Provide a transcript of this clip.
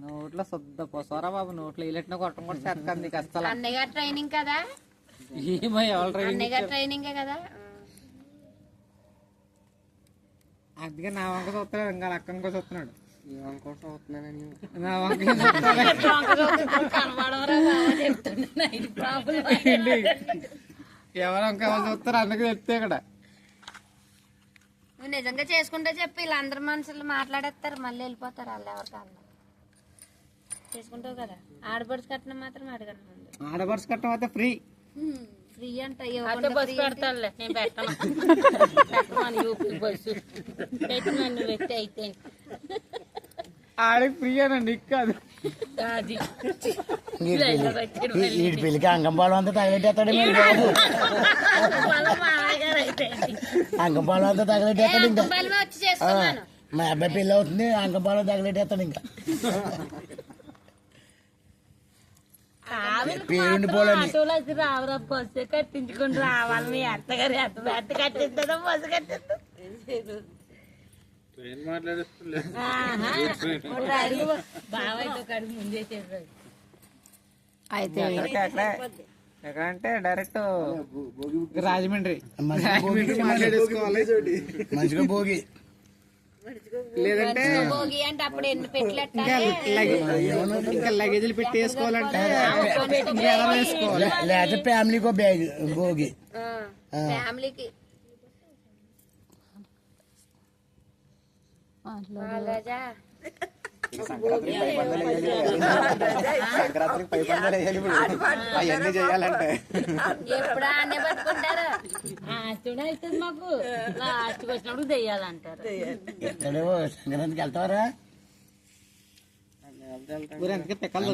నోట్లో శుద్ధ పోసారా బాబు, నోట్లో ఇల్లెట్న కొట్టం కూడా చేస్తాను నీకు అసలు. అన్నయ్య గారు ట్రైనింగ్ కదా, ఏమో ఎవరు అన్నయ్య గారు ట్రైనింగే కదా. అందుకే నా వంక చూస్తున్నాడు, ఇంకా అక్క చూస్తున్నాడు. ఎవరు ఇంకా చూస్తారు అందుకే చెప్తే ఇక్కడ. నువ్వు నిజంగా చేసుకుంటే చెప్పి వీళ్ళందరు మనుషులు మాట్లాడేస్తారు, మళ్ళీ వెళ్ళిపోతారు వాళ్ళు ఎవరికి అన్న. చేసుకుంటావు కదా, ఆడపడుచు కట్నం మాత్రం అడగను. ఆడపడుచు కట్నం అయితే ఫ్రీ. ఫ్రీ అంట బస్సు పెడతానులే, నేను పెట్టను. పెట్టమని పెట్టి అయితే ఆడికి ఫ్రీ అనండి, నీకు కాదు. ఈ పెళ్లికి అంగంపాలం అంతా తగలెట్టేస్తాడు బాబు. అంగంపాలం అంతా తగలెట్టేస్తాడు ఇంకా. వచ్చి చేసుకున్నాను. మా అబ్బాయి పెళ్లి అవుతుంది, అంగంపాలం తగలెట్టేస్తాడు ఇంకా. పేరుండిపోవాలని రావురా, బస్సు కట్టించుకుని రావాలి. మీ అత్తగారు ఎంత కట్టిస్తాడో బస్సు కట్టిస్తాడు. అయితే ఎక్కడంటే డైరెక్ట్ రాజమండ్రి మంచిగా భోగి, లేదంటే భోగి అంటే అప్పుడు ఎన్ని పెట్లు ఇంకా లగేజీలు పెట్టి వేసుకోవాలంటే వేసుకోవాలి. లేకపోతే ఫ్యామిలీకో బ్యాగ్ భోగి. ఫ్యామిలీకి సంక్రాంతికి పై పందాలు వేయాలి ఇప్పుడు, అవన్నీ చేయాలంటే ఎప్పుడు ఆనే పట్టుకుంటారు. అవుతుంది మాకు, లాస్ట్కి వచ్చినప్పుడు చెయ్యాలంటారు. ఎక్కడో సంక్రాంతికి వెళ్తావరా? ఊరంతకి పిక్కలు